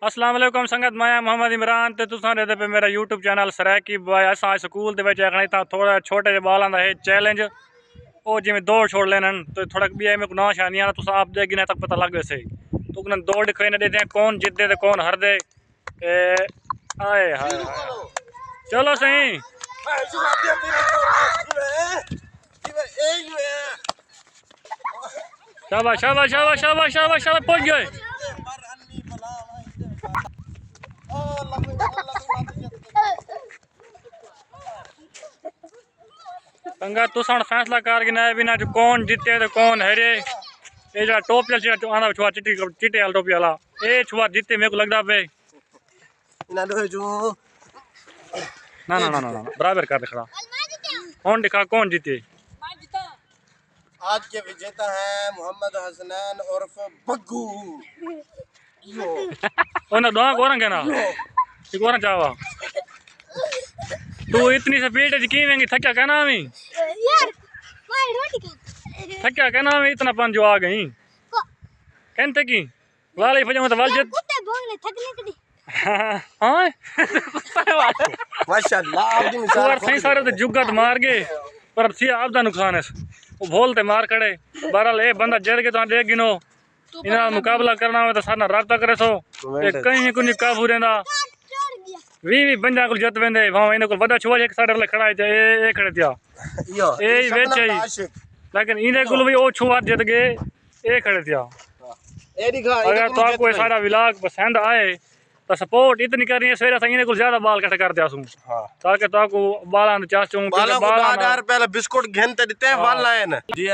अस्सलाम वालेकुम संगत, मैं मोहम्मद इमरान ते तुसां दे पे मेरा यूट्यूब चैनल सरैकी बॉय। असां स्कूल दे विच आखने तां थोड़ा छोटे जे बालां दा है चैलेंज ओ जिवें दौड़ छोड़ लेनन तो थोड़ा भी में ना शानियां तुसां आप दे गिने तक पता लग वैसे तो कने दौड़ दिखाई न देते कौन जितदे ते कौन हारदे। आए हाय चलो सही शाबाश शाबाश शाबाश शाबाश शाबाश शाबाश पहुंच गए। संगत तुसां फैसला कर गिना बिना जो कौन जीते तो कौन हारे। ये जो टोपी वाला आना छुआ चिट्टी चिट्टे वाला टोपी वाला ये छुआ जीते मेरे को लगता पे ना ना ना ना बराबर कर दिखा कौन दिखा कौन जीते। आज के विजेता हैं मोहम्मद हसनैन उर्फ बग्गू। ओना दो गोरंग के ना एक गोरंग चावा तू इतनी स्पीड ज की वेंगी थक्या कहना मी यार मारी रोटी खा थक्या कहना मी इतना पन जो आ गई कहते की वाले फजम तो वाल जित कुत्ते भोगने थकने कदी हां माशाल्लाह आप दी मिसाल और सही सारे तो जुगत मार गए पर सी आपदा नुकसान है वो भोलते मार खड़े। बहरहाल ए बंदा जड़ के तो देख गिनो इना मुकाबला करना हो तो सारा राब्ता करे सो कहीं कुछ काबू रहंदा 20 बंदा को जत वेंदे भाव इने को बड़ा छुआ एक साइड वाले खड़ा है ए खड़े थिया ए वेच है लेकिन इने को भी ओ छुआ जत गए ए खड़े थिया। अगर तो आपको सारा व्लॉग पसंद आए तो सपोर्ट इतनी करनी है सवेरे संगीने को ज्यादा बाल कट कर दिया सूं ताकि तो आपको बाल चाच चूं बालों को 2000 पहले बिस्कुट घेनते देते हैं बाल लाए ना जी।